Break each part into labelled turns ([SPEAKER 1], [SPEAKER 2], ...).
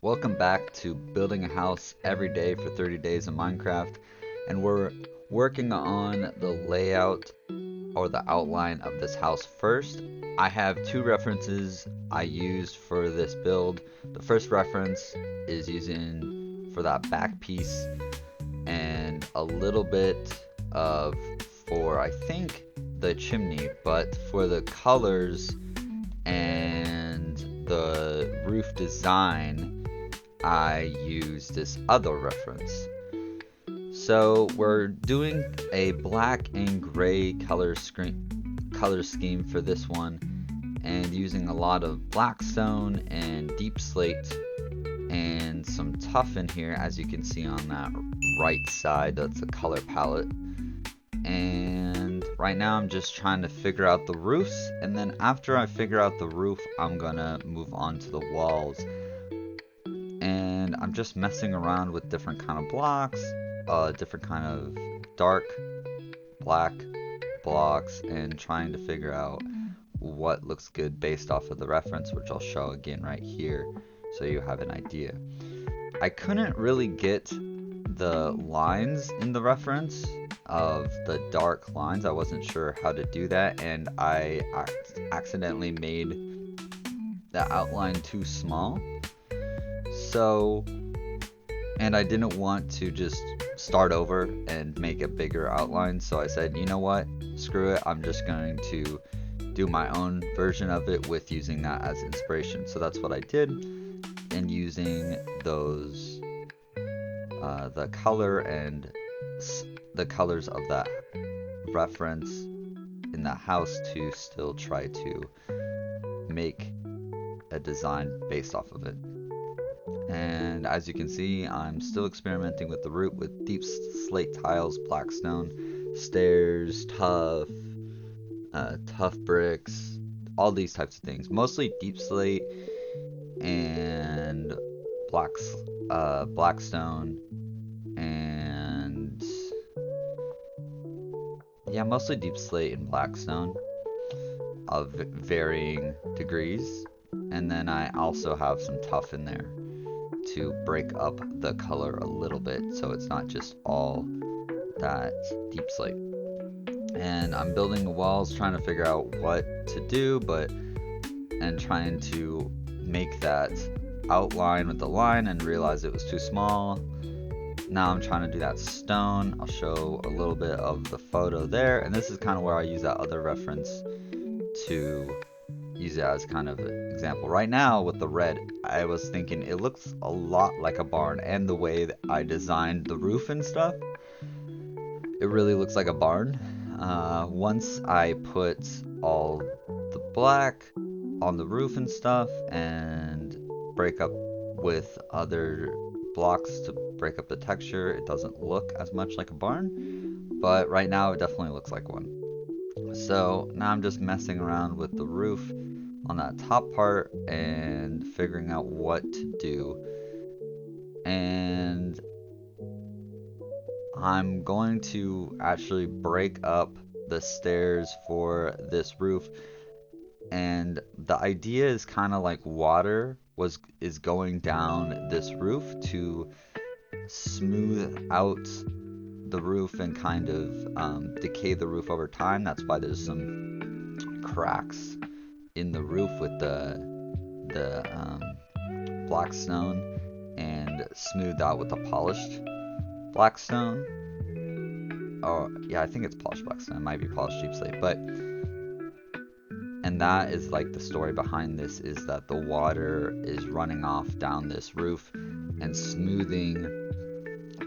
[SPEAKER 1] Welcome back to building a house every day for 30 days in Minecraft, and we're working on the layout or the outline of this house first. I have two references I used for this build. The first reference is using for that back piece and a little bit of for I think the chimney, but for the colors and the roof design I use this other reference. So we're doing a black and gray color scheme for this one, and using a lot of Blackstone and Deepslate and some tuff in here, as you can see on that right side. That's the color palette. And right now I'm just trying to figure out the roofs, and then after I figure out the roof, I'm gonna move on to the walls. And I'm just messing around with different kind of blocks, different kind of dark black blocks, and trying to figure out what looks good based off of the reference, which I'll show again right here so you have an idea. I couldn't really get the lines in the reference of the dark lines. I wasn't sure how to do that, and I accidentally made the outline too small. So, and I didn't want to just start over and make a bigger outline, so I said, you know what, screw it, I'm just going to do my own version of it with using that as inspiration. So that's what I did, and using those, the color and the colors of that reference in the house to still try to make a design based off of it. And as you can see, I'm still experimenting with the roof with deep slate tiles, blackstone, stairs, tuff bricks, all these types of things. Mostly deep slate and blackstone, and yeah, mostly deep slate and blackstone of varying degrees. And then I also have some tuff in there to break up the color a little bit, so it's not just all that deep slate. And I'm building the walls, trying to figure out what to do, and trying to make that outline with the line, and realize it was too small. Now I'm trying to do that stone. I'll show a little bit of the photo there, and this is kind of where I use that other reference to use it as kind of an example. Right now with the red, I was thinking it looks a lot like a barn, and the way that I designed the roof and stuff, it really looks like a barn. Once I put all the black on the roof and stuff, and break up with other blocks to break up the texture, it doesn't look as much like a barn, but right now it definitely looks like one. So now I'm just messing around with the roof on that top part and figuring out what to do. And I'm going to actually break up the stairs for this roof. And the idea is kind of like water is going down this roof to smooth out the roof and kind of decay the roof over time. That's why there's some cracks in the roof with the blackstone, and smoothed out with the polished blackstone. Oh yeah, I think it's polished blackstone. It might be polished deep slate, but and that is like the story behind this, is that the water is running off down this roof and smoothing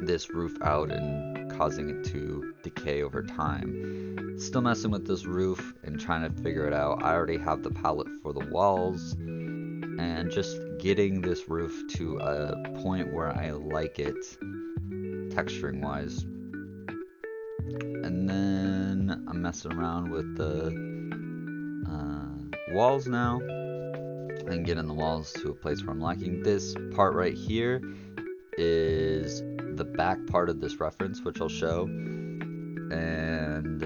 [SPEAKER 1] this roof out and causing it to decay over time. Still messing with this roof and trying to figure it out. I already have the palette for the walls, and just getting this roof to a point where I like it texturing wise. And then I'm messing around with the walls now, and getting the walls to a place where I'm liking. This part right here is the back part of this reference, which I'll show, and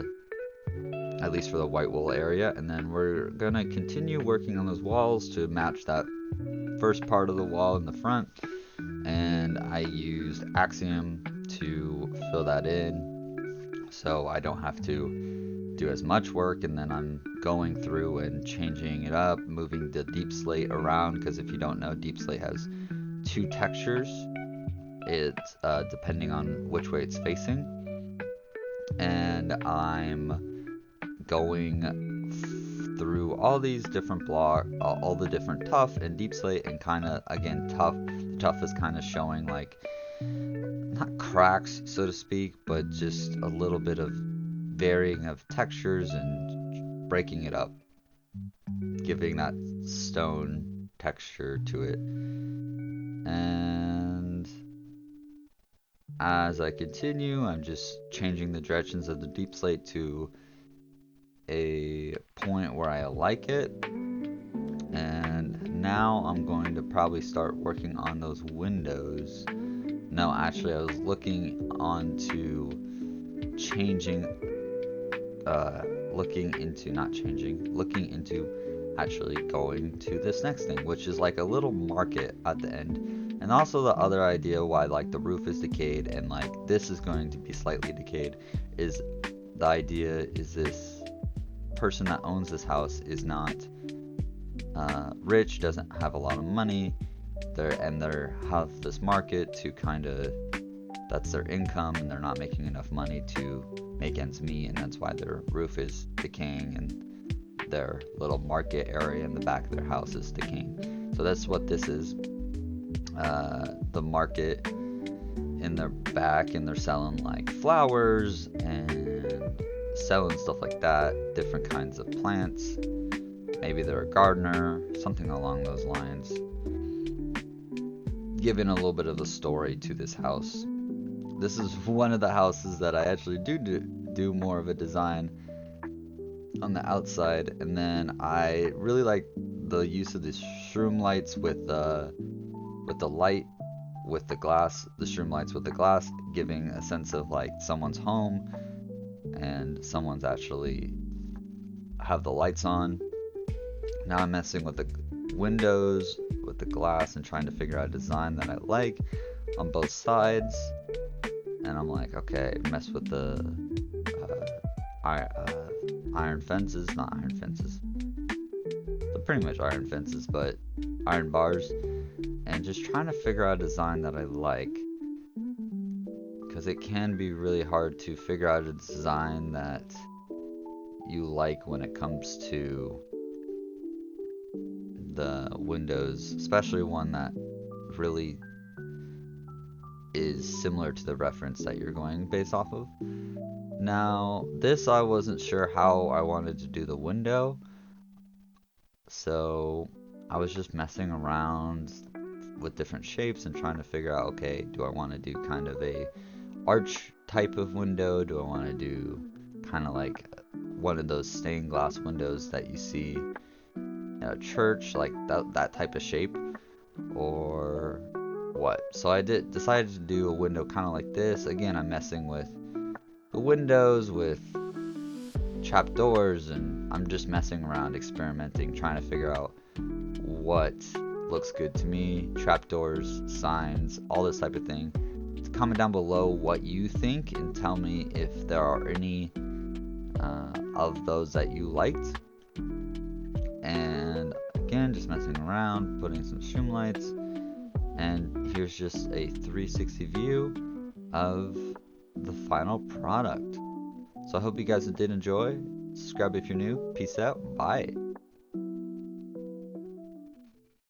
[SPEAKER 1] at least for the white wool area. And then we're gonna continue working on those walls to match that first part of the wall in the front, and I used Axiom to fill that in so I don't have to do as much work, and then I'm going through and changing it up, moving the Deepslate around, because if you don't know, Deepslate has two textures. It's depending on which way it's facing, and I'm going through all these different all the different tuff and Deepslate, and kind of, again, tuff. The tuff is kind of showing like not cracks, so to speak, but just a little bit of varying of textures and breaking it up, giving that stone texture to it. And as I continue, I'm just changing the directions of the Deepslate to a point where I like it. And now I'm going to probably start working on those windows. No, actually, I was looking into actually going to this next thing, which is like a little market at the end. And also the other idea why like the roof is decayed and like this is going to be slightly decayed is the idea is this person that owns this house is not rich, doesn't have a lot of money. They have this market to kind of, that's their income, and they're not making enough money to make ends meet, and that's why their roof is decaying and their little market area in the back of their house is decaying. So that's what this is. The market in their back, and they're selling like flowers and selling stuff like that, different kinds of plants. Maybe they're a gardener, something along those lines. Giving a little bit of a story to this house. This is one of the houses that I actually do more of a design on the outside, and then I really like the use of the shroom lights with the light with the glass, the shroom lights with the glass, giving a sense of like someone's home and someone's actually have the lights on. Now I'm messing with the windows with the glass and trying to figure out a design that I like on both sides. And I'm like, okay, mess with the iron fences, not iron fences, but pretty much iron fences, but iron bars, and just trying to figure out a design that I like, because it can be really hard to figure out a design that you like when it comes to the windows, especially one that really is similar to the reference that you're going based off of. Now, this I wasn't sure how I wanted to do the window, so I was just messing around with different shapes and trying to figure out, okay, do I want to do kind of a arch type of window? Do I want to do kind of like one of those stained glass windows that you see in a church, like that type of shape, or what? So I decided to do a window kind of like this. Again, I'm messing with the windows with trap doors, and I'm just messing around, experimenting, trying to figure out what looks good to me. Trapdoors, signs, all this type of thing. Comment down below what you think and tell me if there are any of those that you liked. And again, just messing around, putting some stream lights, and here's just a 360 view of the final product. So I hope you guys did enjoy. Subscribe if you're new. Peace out. Bye.